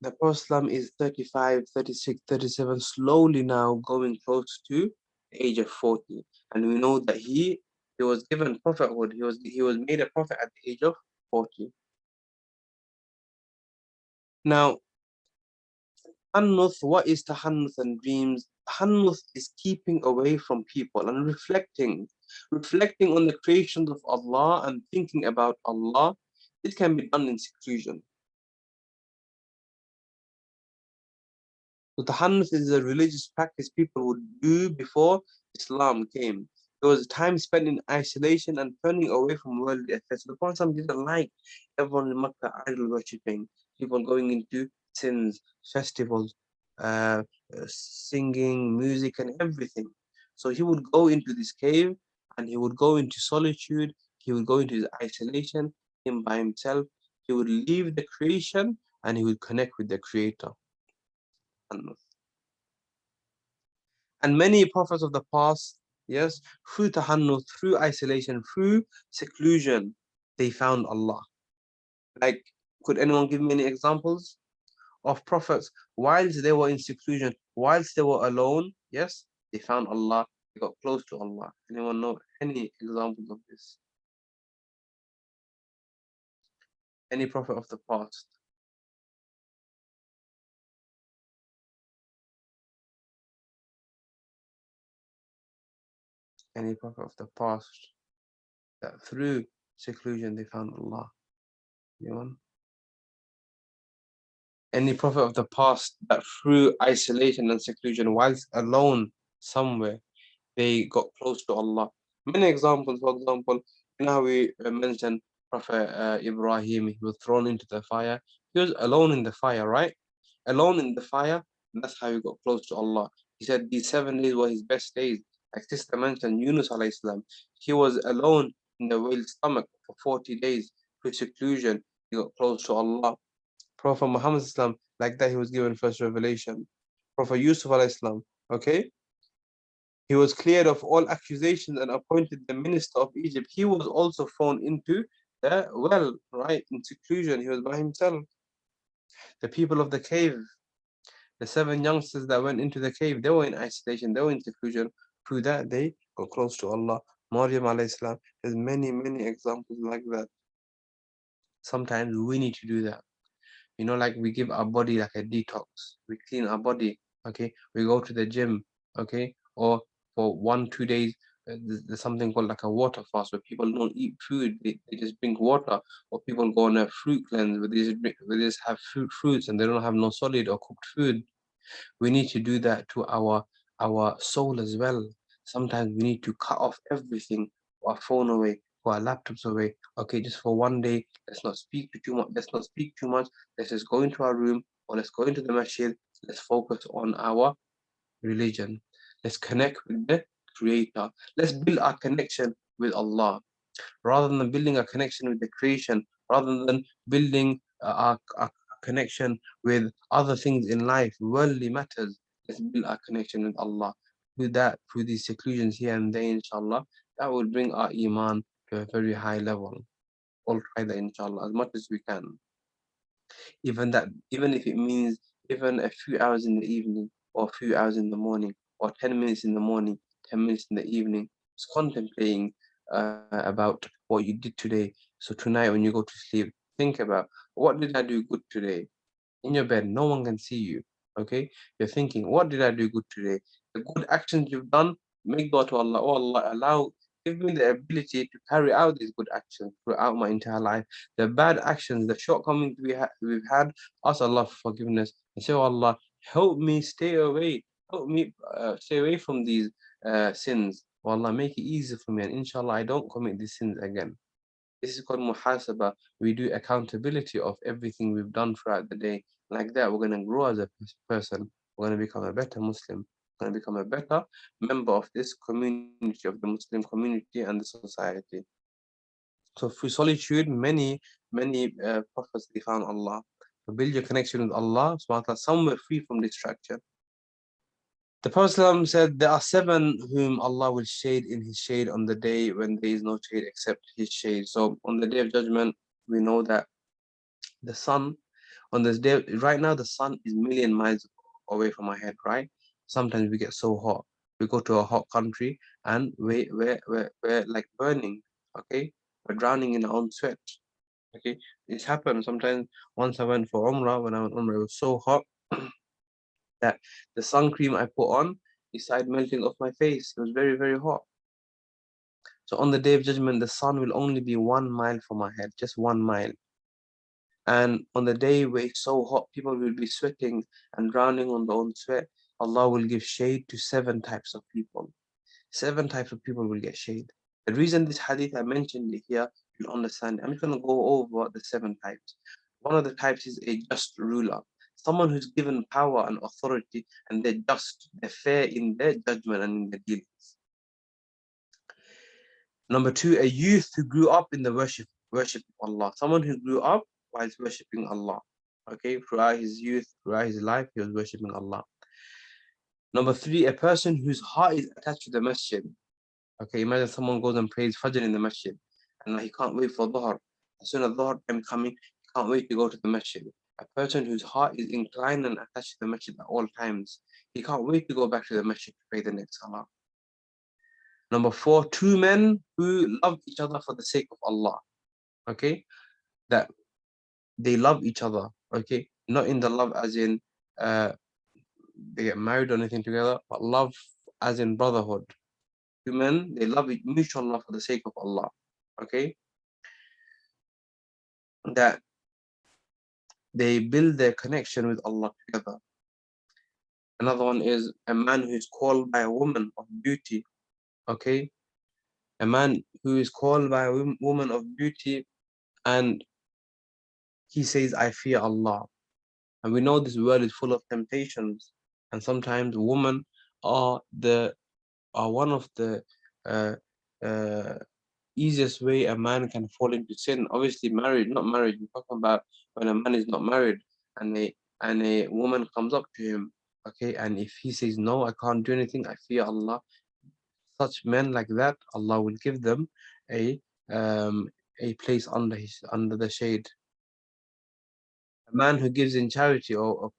the Prophet is 35, 36, 37, slowly now going close to the age of 40. And we know that he was given prophethood. He was made a prophet at the age of 40. Now, what is tahannuth and dreams? Tahannuth is keeping away from people and reflecting on the creations of Allah and thinking about Allah. This can be done in seclusion. So tahannuth is a religious practice people would do before Islam came. It was time spent in isolation and turning away from worldly affairs. The Prophet didn't like everyone in Makkah idol worshipping, people going into sins, festivals, singing, music, and everything. So he would go into this cave and he would go into solitude. He would go into his isolation, him by himself. He would leave the creation and he would connect with the Creator. And many prophets of the past, yes, through tahannuth, through isolation, through seclusion, they found Allah. Like, could anyone give me any examples of prophets whilst they were in seclusion, whilst they were alone? Yes, they found Allah, they got close to Allah. Anyone know any examples of this? Any prophet of the past? Any prophet of the past that through seclusion they found Allah? Anyone? Any prophet of the past that through isolation and seclusion, whilst alone somewhere, they got close to Allah. Many examples, for example, you know how we mentioned Prophet Ibrahim, he was thrown into the fire. He was alone in the fire, right? Alone in the fire, and that's how he got close to Allah. He said these 7 days were his best days. Like sister mentioned, Yunus alayhi salam, he was alone in the whale's stomach for 40 days through seclusion. He got close to Allah. Prophet Muhammad Islam, like that he was given first revelation. Prophet Yusuf Islam, okay? He was cleared of all accusations and appointed the minister of Egypt. He was also thrown into the well, right, in seclusion. He was by himself. The people of the cave, the 7 youngsters that went into the cave, they were in isolation, they were in seclusion. through that they got close to Allah. Maryam alayhi salam, there's many examples like that. Sometimes we need to do that. Like we give our body like a detox. We clean our body, okay? We go to the gym, okay? Or for 1-2 days, there's something called like a water fast where people don't eat food, they just drink water. Or people go on a fruit cleanse where they just have fruits and they don't have no solid or cooked food. We need to do that to our soul as well. Sometimes we need to cut off everything, put our phone away, put our laptops away. Okay, just for one day, let's not speak too much. Let's not speak too much. Let's just go into our room or let's go into the masjid. Let's focus on our religion. Let's connect with the Creator. Let's build our connection with Allah rather than building a connection with the creation, rather than building a connection with other things in life, worldly matters. Let's build our connection with Allah. With that, through these seclusions here and there, inshallah, that will bring our iman to a very high level. We'll try that, inshallah, as much as we can. Even if it means even a few hours in the evening, or a few hours in the morning, or 10 minutes in the morning, 10 minutes in the evening, just contemplating about what you did today. So tonight when you go to sleep, think about, what did I do good today? In your bed, no one can see you. Okay, you're thinking, what did I do good today? The good actions you've done, make dua to Allah. Oh Allah, give me the ability to carry out these good actions throughout my entire life. The bad actions, the shortcomings we've had, ask Allah for forgiveness and say, oh Allah, help me stay away. Help me stay away from these sins. Oh Allah, make it easy for me, and inshallah I don't commit these sins again. This is called muhasabah. We do accountability of everything we've done throughout the day. Like that, we're going to grow as a person. We're going to become a better Muslim. We're going to become a better member of this community, of the Muslim community and the society. So through solitude, many prophets, they found Allah. So build your connection with Allah, subhanahu wa ta'ala, somewhere free from distraction. The Prophet ﷺ said, there are 7 whom Allah will shade in his shade on the day when there is no shade except his shade. So on the day of judgment, we know that the sun, on this day, right now, the sun is million miles away from our head, right? Sometimes we get so hot. We go to a hot country and we're like burning, okay? We're drowning in our own sweat, okay? It's happened sometimes. Once I went for Umrah, when I went Umrah, it was so hot that the sun cream I put on, it started melting off my face. It was very hot. So on the day of judgment, the sun will only be 1 mile from my head, just 1 mile. And on the day where it's so hot, people will be sweating and drowning on their own sweat. Allah will give shade to 7 types of people. 7 types of people will get shade. The reason this hadith I mentioned it here, you'll understand. I'm just going to go over the 7 types. One of the types is a just ruler. Someone who's given power and authority, and they're just, they're fair in their judgment and in their dealings. Number 2, a youth who grew up in the worship of Allah. Someone who grew up while worshipping Allah. Okay, throughout his youth, throughout his life, he was worshipping Allah. Number 3, a person whose heart is attached to the masjid. Okay, imagine someone goes and prays Fajr in the masjid, and he can't wait for Dhuhr. As soon as Dhuhr time coming, he can't wait to go to the masjid. A person whose heart is inclined and attached to the masjid at all times, he can't wait to go back to the masjid to pray the next salah. Number 4, 2 men who love each other for the sake of Allah. Okay, that they love each other. Okay, not in the love as in they get married or anything together, but love as in brotherhood. 2 men, they love mutual love for the sake of Allah. Okay, that they build their connection with Allah together. Another one is a man who is called by a woman of beauty. Okay, a man who is called by a woman of beauty, and he says, I fear Allah. And we know this world is full of temptations, and sometimes women are one of the uh, uh, easiest way a man can fall into sin. Obviously, not married. We're talking about when a man is not married, and a woman comes up to him, okay, and if he says no, I can't do anything, I fear Allah. Such men like that, Allah will give them a place under the shade. man who gives in charity, or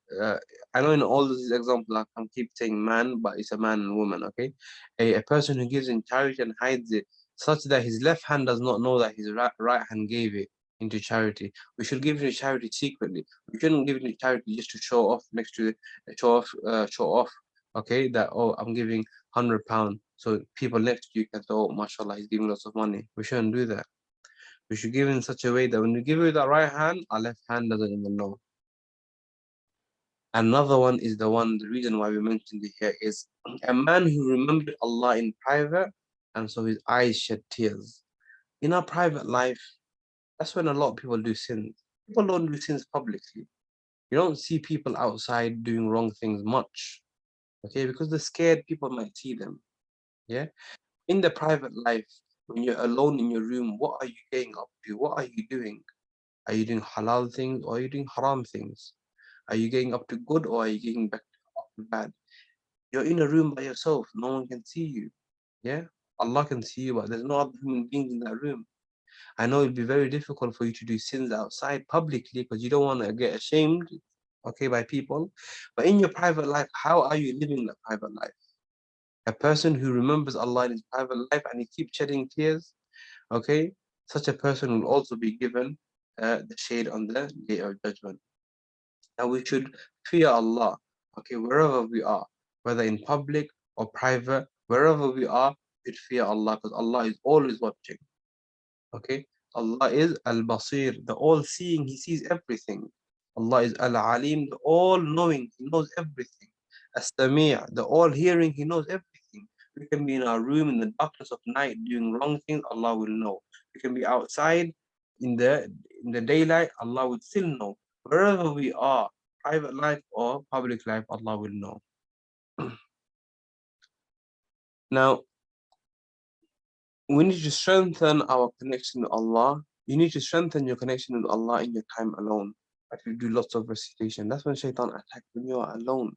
I know in all these examples I can keep saying man, but it's a man and woman, okay? A person who gives in charity and hides it, such that his left hand does not know that his right hand gave it into charity. We should give into charity secretly. We shouldn't give into charity just to show off next to show off, okay? That, oh, I'm giving £100, so people next to you can say, oh, mashallah, he's giving lots of money. We shouldn't do that. We should give in such a way that when we give with our right hand, our left hand doesn't even know. Another one is the reason why we mentioned it here is a man who remembered Allah in private, and so his eyes shed tears. In our private life, that's when a lot of people do sins. People don't do sins publicly. You don't see people outside doing wrong things much, okay? Because they're scared people might see them, yeah? In the private life, when you're alone in your room, what are you getting up to? What are you doing? Are you doing halal things or are you doing haram things? Are you getting up to good or are you getting back to bad? You're in a room by yourself. No one can see you. Yeah? Allah can see you, but there's no other human beings in that room. I know it'd be very difficult for you to do sins outside publicly because you don't want to get ashamed, okay, by people. But in your private life, how are you living that private life? A person who remembers Allah in his private life and he keeps shedding tears, okay, such a person will also be given the shade on the day of judgment. Now we should fear Allah, okay, wherever we are, whether in public or private, wherever we are, we should fear Allah because Allah is always watching, okay? Allah is Al-Basir, the all-seeing, He sees everything. Allah is Al-Alim, the all-knowing, He knows everything. As-Sami', the all-hearing, He knows everything. We can be in our room in the darkness of night doing wrong things, Allah will know. We can be outside in the daylight, Allah will still know. Wherever we are, private life or public life, Allah will know. Now, we need to strengthen our connection with Allah. You need to strengthen your connection with Allah in your time alone. But you do lots of recitation. That's when shaitan attacks, when you are alone.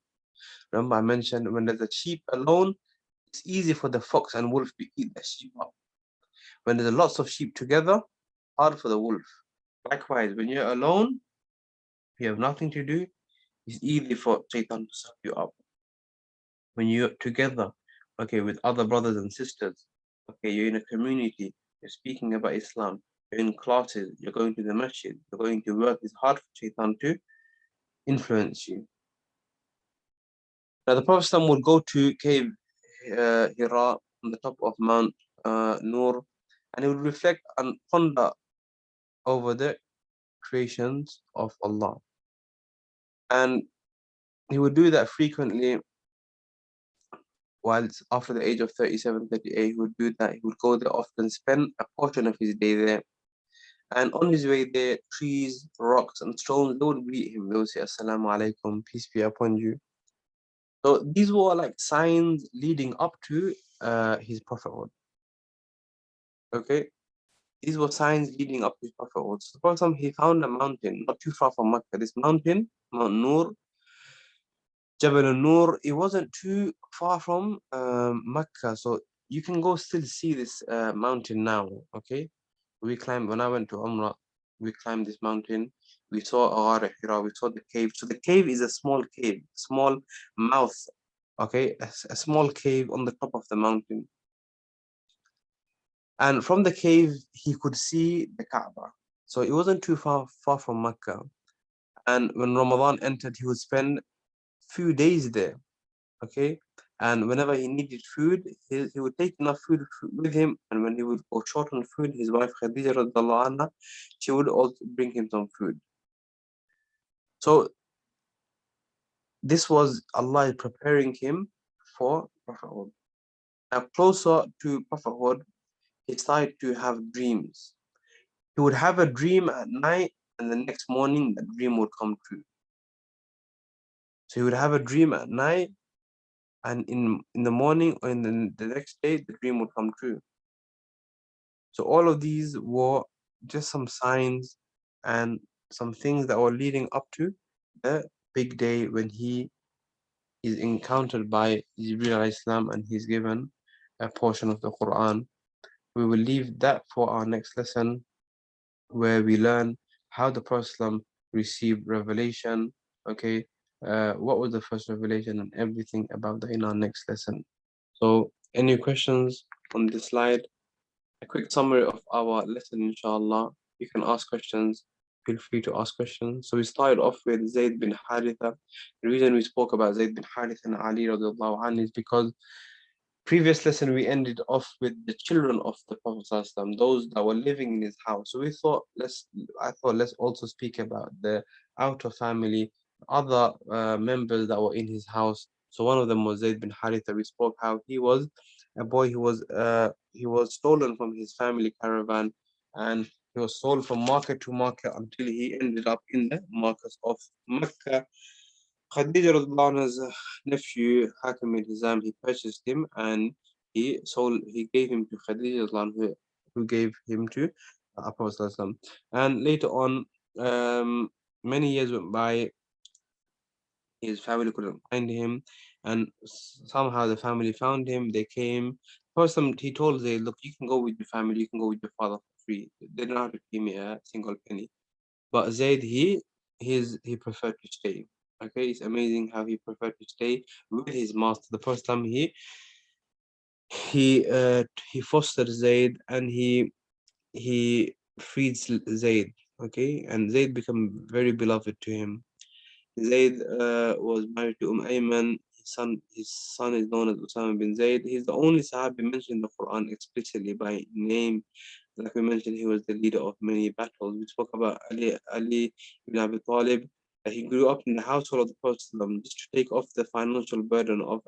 Remember I mentioned when there's a sheep alone, it's easy for the fox and wolf to eat the sheep up. When there's lots of sheep together, hard for the wolf. Likewise, when you're alone, you have nothing to do, it's easy for shaitan to suck you up. When you're together, okay, with other brothers and sisters, okay, you're in a community, you're speaking about Islam, you're in classes, you're going to the masjid, you're going to work, it's hard for shaitan to influence you. Now the Prophet would go to cave Hira on the top of Mount Nur, and he would reflect and ponder over the creations of Allah. And he would do that frequently. Whilst after the age of 37, 38, he would do that. He would go there often, spend a portion of his day there. And on his way there, trees, rocks, and stones, they would greet him. They would say, Assalamu alaikum, peace be upon you. So these were like signs leading up to his prophethood. Okay? These were signs leading up to his prophethood. So for example, he found a mountain not too far from Mecca. This mountain, Mount Nur, Jabal al-Nur, it wasn't too far from Mecca, so you can go still see this mountain now, okay? We climbed, when I went to Umrah, we climbed this mountain, we saw 𝕂𝕐𝕣𝕚 Hira, we saw the cave. So the cave is a small cave, small mouth, okay? A small cave on the top of the mountain. And from the cave, he could see the Kaaba. So it wasn't too far from Mecca. And when Ramadan entered, he would spend few days there, okay? And whenever he needed food, he would take enough food with him. And when he would go short on food, his wife Khadija radiallahu anha, she would also bring him some food. So this was Allah preparing him for prophethood. Now closer to prophethood, he started to have dreams. He would have a dream at night, and the next morning that dream would come true. So he would have a dream at night, and in the morning or in the next day, the dream would come true. So all of these were just some signs and some things that were leading up to the big day when he is encountered by Jibreel alayhi salam and he's given a portion of the Quran. We will leave that for our next lesson, where we learn how the Prophet received revelation. Okay, what was the first revelation and everything about that in our next lesson. So, any questions on this slide? A quick summary of our lesson, inshallah. You can ask questions. Feel free to ask questions. So we started off with Zayd bin Haritha. The reason we spoke about Zayd bin Haritha and Ali radiallahu anhu is because previous lesson we ended off with the children of the Prophet ﷺ, those that were living in his house. So we thought let's also speak about the outer family, other members that were in his house. So one of them was Zayd bin Haritha. We spoke how he was a boy who was stolen from his family caravan, and he was sold from market to market until he ended up in the markets of Mecca. Khadija radiallahu anha's nephew Hakim bin Hizam, he purchased him and he gave him to Khadija radiallahu anha, who gave him to Prophet ﷺ. And later on, many years went by, his family couldn't find him, and somehow the family found him. They came. First, he told Zayd, look, you can go with your family, you can go with your father for free. They don't have to pay me a single penny. But Zayd, he preferred to stay. Okay, it's amazing how he preferred to stay with his master. The first time he fostered Zayd, and he freed Zayd. Okay, and Zayd became very beloved to him. Zayd was married to Ayman. His son is known as Usama bin Zayd. He's the only Sahabi mentioned in the Quran explicitly by name. Like we mentioned, he was the leader of many battles. We spoke about Ali ibn Abi Talib. He grew up in the household of the Prophet ﷺ, just to take off the financial burden of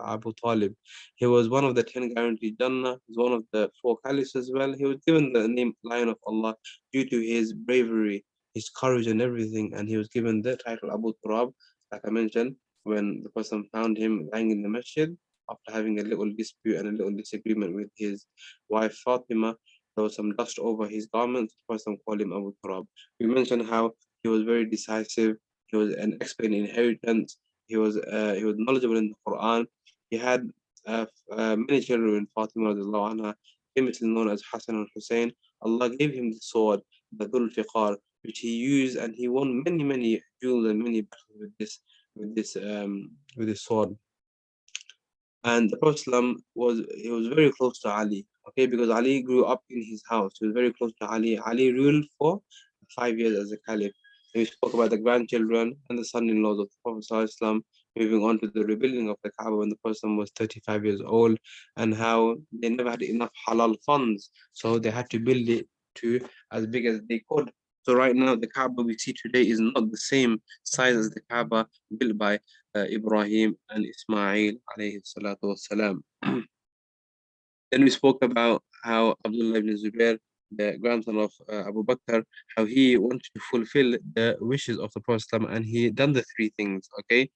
Abu Talib. He was one of the 10 guaranteed Jannah. He's one of the 4 caliphs as well. He was given the name Lion of Allah due to his bravery, his courage and everything. And he was given the title Abu Turab, like I mentioned, when the person found him lying in the masjid after having a little dispute and a little disagreement with his wife Fatima. There was some dust over his garments. The person called him Abu Turab. We mentioned how he was very decisive. He was an expert in inheritance. He was knowledgeable in the Quran. He had many children. Fatima radiallahu anha, famously known as Hassan and Hussein. Allah gave him the sword, the 𝕠𝕠𝕤𝕒𝕠𝕠, which he used, and he won many duels and many battles with this sword. And the Prophet was very close to Ali, okay, because Ali grew up in his house. He was very close to Ali. Ali ruled for 5 years as a caliph. We spoke about the grandchildren and the son-in-laws of the Prophet ﷺ, moving on to the rebuilding of the Kaaba when the Prophet was 35 years old, and how they never had enough halal funds, so they had to build it to as big as they could. So right now, the Kaaba we see today is not the same size as the Kaaba built by Ibrahim and Ismail alayhi salatu wassalam. Then we spoke about how Abdullah ibn Zubair, the grandson of Abu Bakr, how he wanted to fulfill the wishes of the Prophet and he done the 3 things. Okay,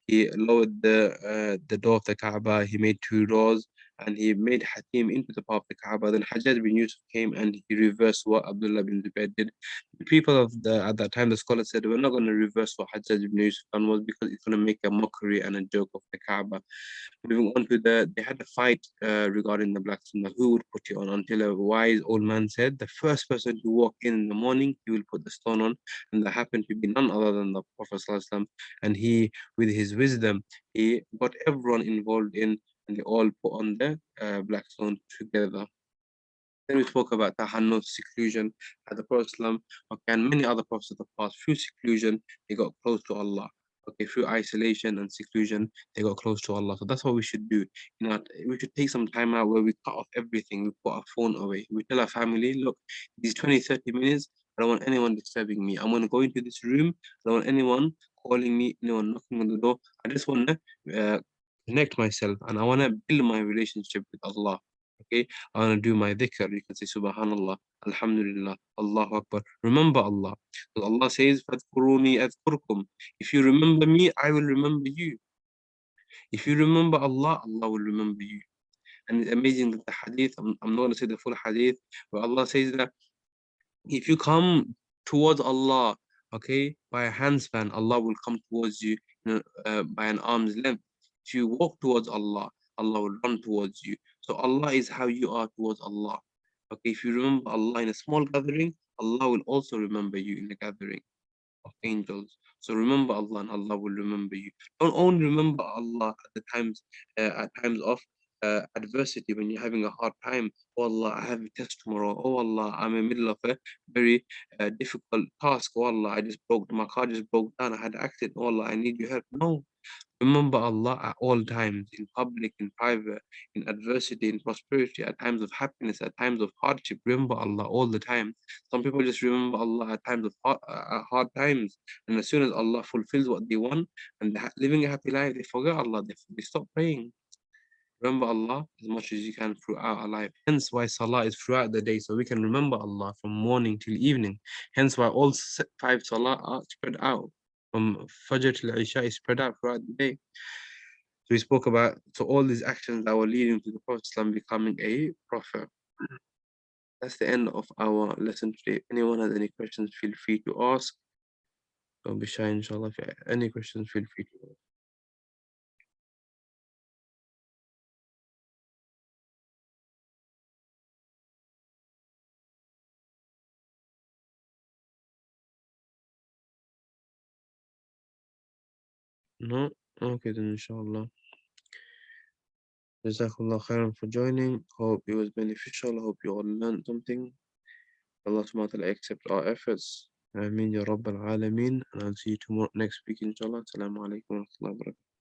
he lowered the door of the Kaaba. He made 2 doors, and he made Hatim into the part of the Kaaba. Then Hajjaj bin Yusuf came and he reversed what Abdullah bin Zubair did. The people at that time, the scholars said, we're not going to reverse what Hajjaj bin Yusuf done, was because it's going to make a mockery and a joke of the Kaaba. Moving on to they had a fight regarding the blackstone, who would put it on, until a wise old man said, the first person to walk in the morning, he will put the stone on. And that happened to be none other than the Prophet ﷺ. And he, with his wisdom, he got everyone involved in, and they all put on the blackstone together. Then we spoke about tahannut, seclusion, the Prophet ﷺ, okay, and many other prophets of the past, through seclusion, they got close to Allah. Okay, through isolation and seclusion, they got close to Allah. So that's what we should do. We should take some time out where we cut off everything. We put our phone away. We tell our family, look, these 20, 30 minutes, I don't want anyone disturbing me. I'm going to go into this room. I don't want anyone calling me, anyone knocking on the door. I just want to connect myself, and I want to build my relationship with Allah. Okay, I want to do my dhikr. You can say Subhanallah, Alhamdulillah, Allahu Akbar. Remember Allah. Because Allah says, فَاذْكُرُونِي أَذْكُرْكُمْ. If you remember me, I will remember you. If you remember Allah, Allah will remember you. And it's amazing that the hadith, I'm not going to say the full hadith, but Allah says that if you come towards Allah, okay, by a handspan, Allah will come towards you, by an arm's length. If you walk towards Allah, Allah will run towards you. So Allah is how you are towards Allah. Okay, if you remember Allah in a small gathering, Allah will also remember you in a gathering. of angels. So remember Allah and Allah will remember you. Don't only remember Allah at times of adversity when you're having a hard time. Oh Allah, I have a test tomorrow. Oh Allah, I'm in the middle of a very difficult task. Oh Allah, my car just broke down. I had an accident. Oh Allah, I need your help. No, remember Allah at all times, in public, in private, in adversity, in prosperity, at times of happiness, at times of hardship. Remember Allah all the time. Some people just remember Allah at times of hard times, and as soon as Allah fulfills what they want and they're living a happy life, they forget Allah. They stop praying. Remember Allah as much as you can throughout our life. Hence why Salah is throughout the day, so we can remember Allah from morning till evening. Hence why all 5 Salah are spread out. From Fajr till Isha is spread out throughout the day. So we spoke about all these actions that were leading to the Prophet ﷺ becoming a prophet. That's the end of our lesson today. If anyone has any questions, feel free to ask. Don't be shy, inshallah. If you have any questions, feel free to ask. No? Okay, then inshallah. Jazakallah khairan for joining. Hope it was beneficial. Hope you all learned something. Allah subhanahu wa ta'ala accept our efforts. Ameen ya Rabbal Alameen. And I'll see you tomorrow next week, inshallah. Assalamu alaikum wa rahmatullahi wa barakatuh.